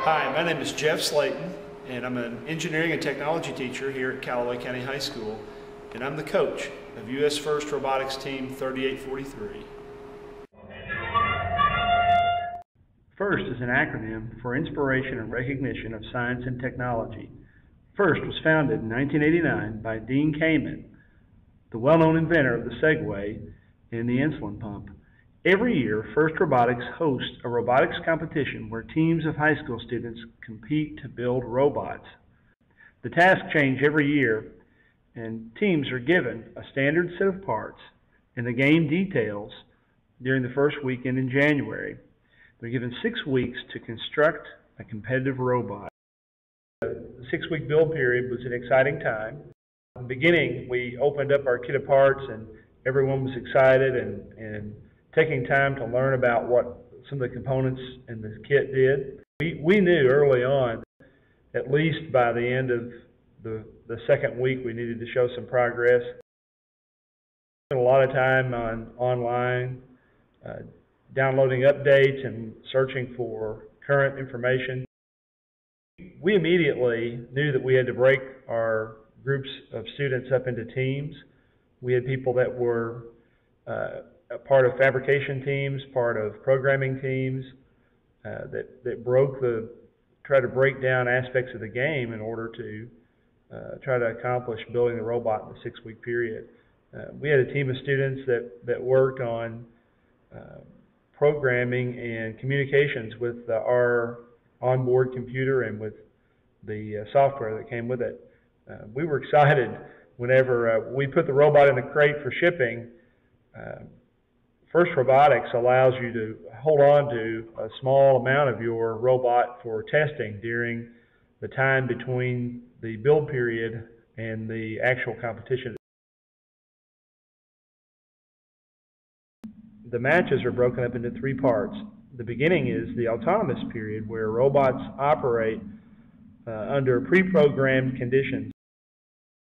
Hi, my name is Jeff Slayton, and I'm an engineering and technology teacher here at Calloway County High School, and I'm the coach of U.S. First Robotics Team 3843. FIRST is an acronym for Inspiration and Recognition of Science and Technology. FIRST was founded in 1989 by Dean Kamen, the well-known inventor of the Segway and the insulin pump. Every year, FIRST Robotics hosts a robotics competition where teams of high school students compete to build robots. The tasks change every year, and teams are given a standard set of parts and the game details during the first weekend in January. They're given 6 weeks to construct a competitive robot. The 6-week build period was an exciting time. In the beginning, we opened up our kit of parts and everyone was excited and taking time to learn about what some of the components in the kit did. We knew early on, at least by the end of the second week, we needed to show some progress. Spent a lot of time online, downloading updates and searching for current information. We immediately knew that we had to break our groups of students up into teams. We had people that were a part of fabrication teams, part of programming teams, that try to break down aspects of the game in order to try to accomplish building the robot in the 6-week period. We had a team of students that worked on programming and communications with our onboard computer and with the software that came with it. We were excited whenever we put the robot in the crate for shipping. FIRST Robotics allows you to hold on to a small amount of your robot for testing during the time between the build period and the actual competition. The matches are broken up into 3 parts. The beginning is the autonomous period, where robots operate under pre-programmed conditions.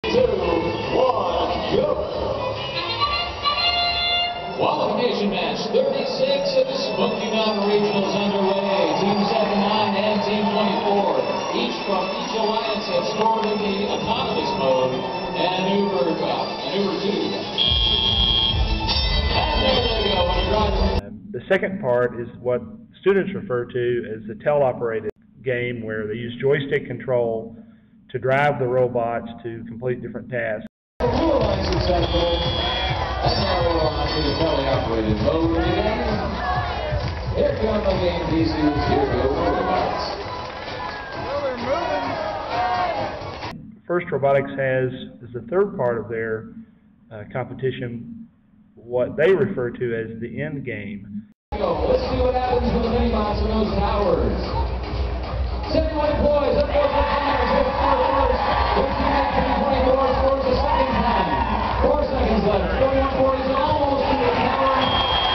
2, 1, go! Qualification match 36 of the Smoky Mountain Regionals underway. Team 79 and Team 24, each from each alliance, have scored in the autonomous mode and maneuver 2. And there they go. The second part is what students refer to as the teleoperated game, where they use joystick control to drive the robots to complete different tasks. Successful. And now we're on to the teleoperated mode of the game. Here come the game pieces. Here go the robots. FIRST Robotics has, as the third part of their competition, what they refer to as the end game. Let's see what happens with the mini-bots in those towers. 7 white boys, up 4 times, hit 4 first. 18-24 scores the second time. 4 seconds left. 31-40 is almost to the tower.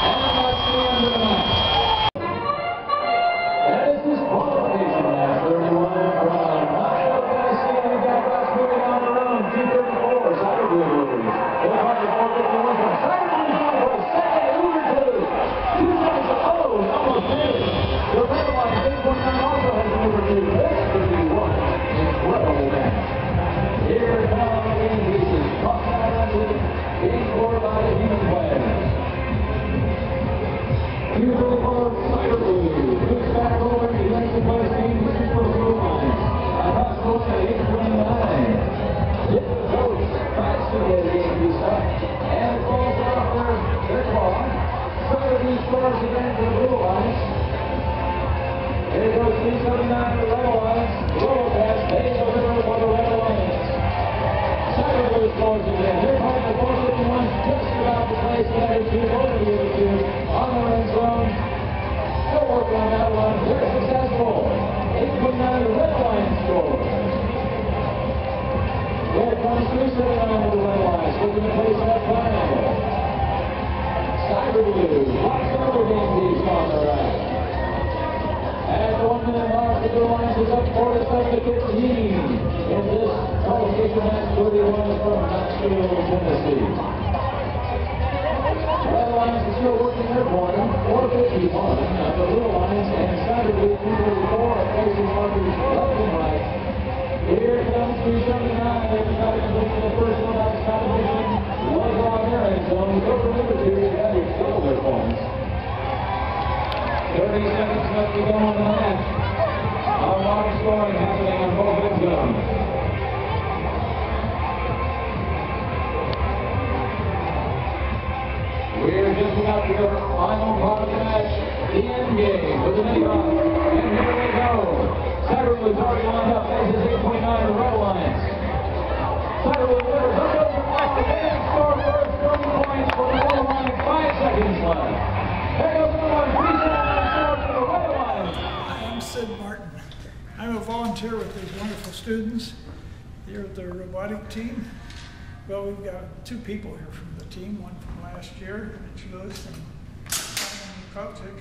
And that's the end of the match. That is this qualification match. 31 from Knoxville, Tennessee. And again, that's moving on the round. 234, Cider Blues. They're on to 451 from Cider Blues for second. Uber 2. 2 seconds of almost there. The red line, 8.9 also has an Uber 2. This could be one incredible match. Here come the game pieces. Being scored by the human player. 234 Cider Blues. Moves back over to the next place team. This is for the blue line. Knoxville at 829. Hit the coach. Tries to get a game piece up. And it falls off their claw. Cider Blues scores again for the blue lines. Here goes 379 to the red lines. Low pass. They deliver for the red lines. Cider Blues scores again. Here comes the 451, just about to place the other 2, both of the other 2, on the end zone. Still working on that one. They're successful. 8.9, the red line scores. Here comes 379 to the red lines, looking to place that triangle. Cider Blues, watch another game piece on the right. At the 1 minute mark, the blue lines is up 47-15 in this qualification match. 31 from Knoxville, Tennessee. Red Lions are still working their corner. 451 of the blue lines, and Cider Blues 234 are facing finishing out the final part of the match, the end game with the mini-box. And here we go. Cyberwood's already lined up. There's his 8.9 Red Alliance. Cyberwood delivers up over and score first 30 points for the Red Alliance. 5 seconds left. There goes another one. 3 seconds score for the Red Alliance. I'm Sid Martin. I'm a volunteer with these wonderful students here at the robotic team. Well, we've got 2 people here from the team, one from last year, Mitch Lewis and Simon Kopczyk.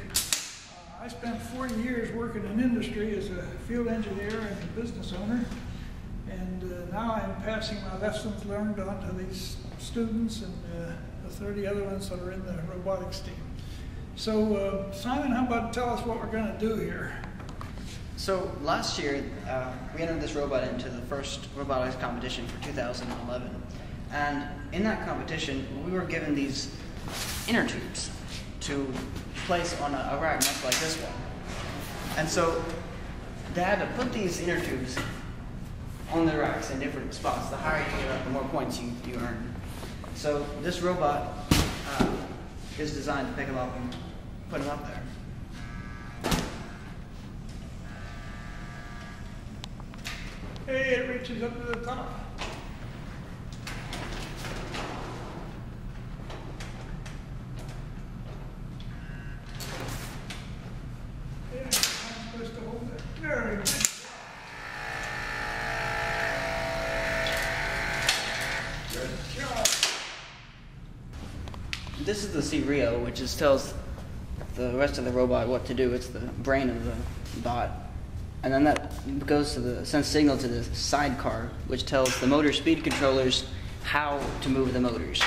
I spent 40 years working in industry as a field engineer and a business owner, and now I'm passing my lessons learned on to these students and the 30 other ones that are in the robotics team. So Simon, how about tell us what we're going to do here? So last year, we entered this robot into the first robotics competition for 2011. And in that competition, we were given these inner tubes to place on a rack much like this one. And so they had to put these inner tubes on the racks in different spots. The higher you get up, the more points you earn. So this robot is designed to pick them up and put them up there. Hey, it reaches up to the top. Yeah, I'm supposed to hold it. Very good. Good job. This is the C-Rio, which tells the rest of the robot what to do. It's the brain of the bot. And then that goes to sends signal to the sidecar, which tells the motor speed controllers how to move the motors.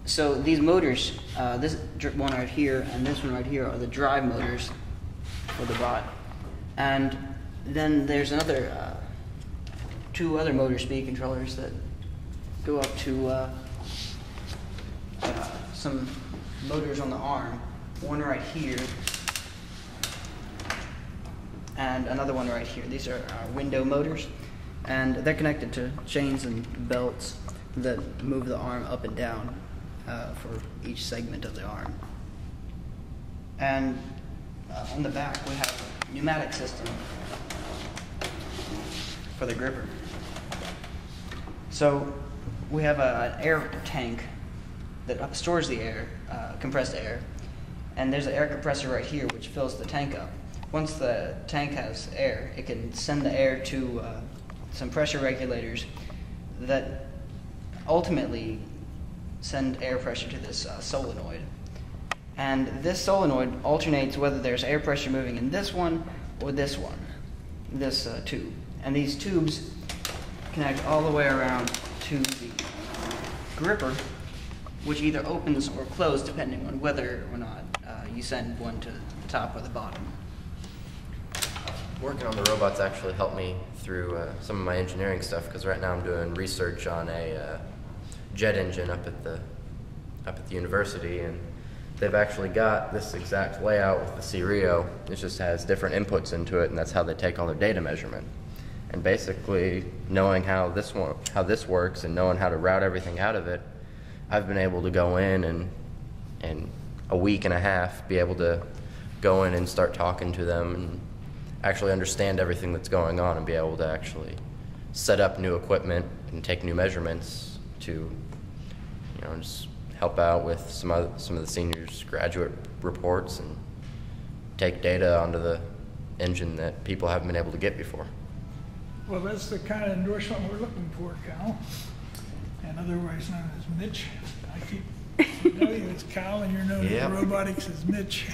So these motors, this one right here and this one right here are the drive motors for the bot. And then there's another 2 other motor speed controllers that go up to some motors on the arm. One right here and another one right here. These are window motors, and they're connected to chains and belts that move the arm up and down for each segment of the arm. And on the back we have a pneumatic system for the gripper. So we have an air tank that stores the air, compressed air, and there's an air compressor right here which fills the tank up. Once the tank has air, it can send the air to some pressure regulators that ultimately send air pressure to this solenoid. And this solenoid alternates whether there's air pressure moving in this one or this one, this tube. And these tubes connect all the way around to the gripper, which either opens or closes depending on whether or not you send one to the top or the bottom. Working on the robots actually helped me through some of my engineering stuff, because right now I'm doing research on a jet engine up at the university, and they've actually got this exact layout with the C-Rio. It just has different inputs into it, and that's how they take all their data measurement. And basically, knowing how this works and knowing how to route everything out of it, I've been able to go in and a week and a half be able to go in and start talking to them and actually understand everything that's going on and be able to actually set up new equipment and take new measurements to, just help out with some of the seniors' graduate reports and take data onto the engine that people haven't been able to get before. Well, that's the kind of endorsement we're looking for, Cal, and otherwise known as Mitch. I keep knowing you as Cal, and you're known as Robotics as Mitch.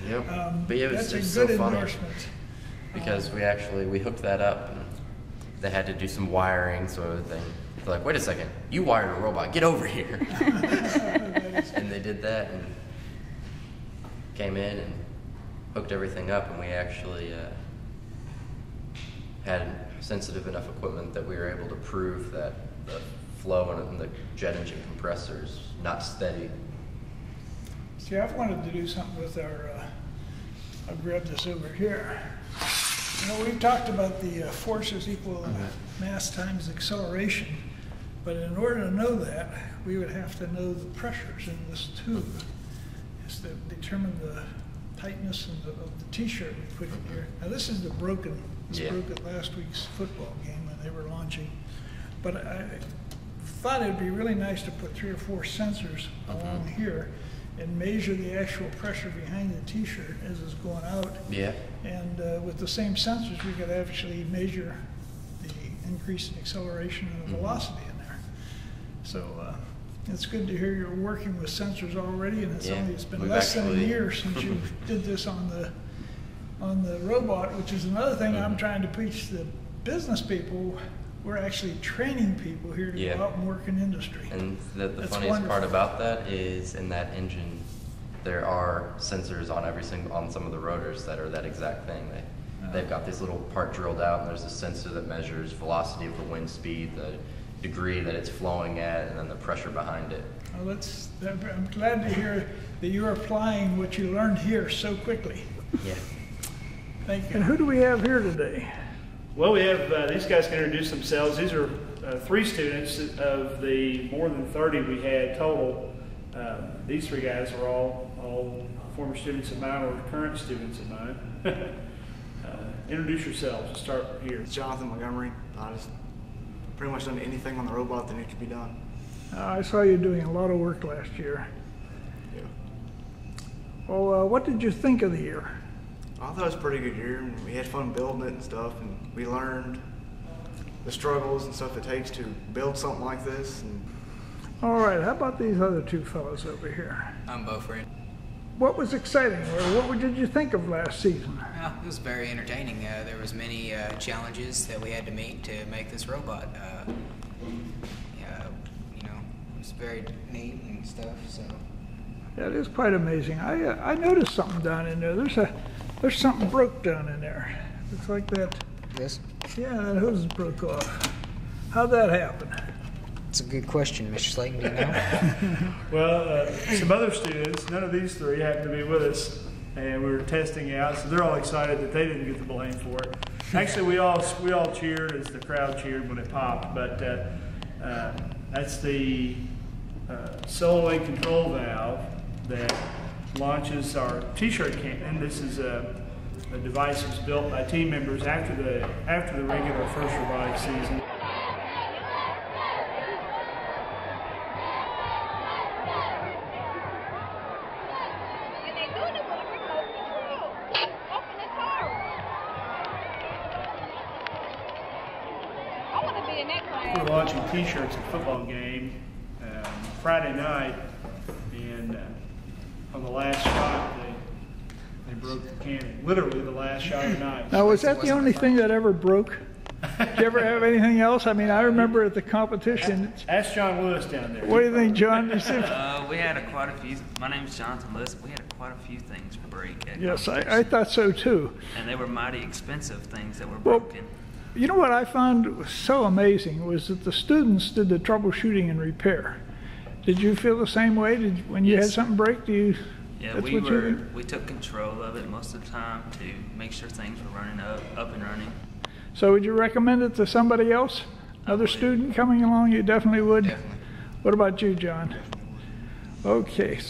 Yep. But yeah, That's a good so funny endorsement. because we hooked that up, and they had to do some wiring, so everything. They're like, wait a second, you wired a robot, get over here. And they did that and came in and hooked everything up, and we actually had sensitive enough equipment that we were able to prove that the flow in the jet engine compressor is not steady. See, I've wanted to do something with our, I'll grab this over here. We've talked about the forces equal mass times acceleration. But in order to know that, we would have to know the pressures in this tube, is to determine the tightness of the t-shirt we put in here. Now this is broke at last week's football game when they were launching. But I thought it'd be really nice to put 3 or 4 sensors along here and measure the actual pressure behind the t-shirt as it's going out. Yeah. And with the same sensors, we could actually measure the increase in acceleration and the velocity in there. So it's good to hear you're working with sensors already, and it's been less than a year since you did this on the robot, which is another thing I'm trying to preach to the business people. We're actually training people here to go out and work in industry. And the funniest part about that is in that engine, there are sensors on some of the rotors that are that exact thing. They've got this little part drilled out, and there's a sensor that measures velocity of the wind speed, the degree that it's flowing at, and then the pressure behind it. Well, I'm glad to hear that you're applying what you learned here so quickly. Yeah. Thank you. And who do we have here today? Well, we have, these guys can introduce themselves. These are 3 students of the more than 30 we had total. These 3 guys are all former students of mine or current students of mine. Introduce yourselves. Let's start here. Jonathan Montgomery. I just pretty much done anything on the robot that needed to be done. I saw you doing a lot of work last year. Yeah. Well, what did you think of the year? I thought it was a pretty good year, and we had fun building it and stuff, and we learned the struggles and stuff it takes to build something like this. And all right, how about these other 2 fellows over here? I'm Beau Friend. What was exciting, or what did you think of last season? Well, it was very entertaining. There was many challenges that we had to meet to make this robot. You know, it was very neat and stuff. So. Yeah, it is quite amazing. I noticed something down in there. There's something broke down in there. Looks like that. This? Yeah, that hose broke off. How'd that happen? It's a good question, Mr. Slayton. Do you know? Well, some other students, none of these 3 happened to be with us, and we were testing out, so they're all excited that they didn't get the blame for it. Actually, we all cheered as the crowd cheered when it popped, but that's the solenoid control valve that launches our t-shirt cannon. This is a device that was built by team members after the regular first robotics season. We're launching t-shirts at a football game Friday night, and on the last shot they broke the cannon. Literally the last shot of the night. Now, was that the only thing that ever broke? Did you ever have anything else? I mean, I remember at the competition. Ask John Lewis down there. What do you think, John? We had quite a few. My name's Jonathan Lewis. We had quite a few things break. Yes, I thought so too. And they were mighty expensive things that were broken. You know what I found was so amazing was that the students did the troubleshooting and repair. Did you feel the same way? When you had something break, Yeah, we took control of it most of the time to make sure things were running up and running. So would you recommend it to somebody else? Another student coming along? You definitely would? Definitely. What about you, John? Okay.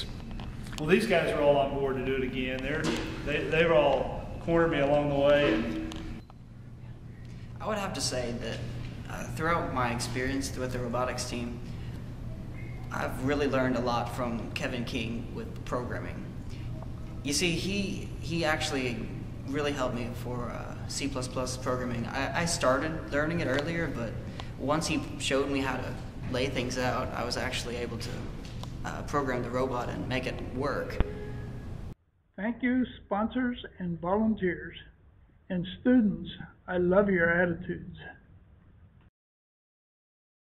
Well, these guys are all on board to do it again. They were all cornered me along the way. And I would have to say that throughout my experience with the robotics team, I've really learned a lot from Kevin King with programming. You see, he actually really helped me for C++ programming. I started learning it earlier, but once he showed me how to lay things out, I was actually able to program the robot and make it work. Thank you, sponsors and volunteers. And students, I love your attitudes.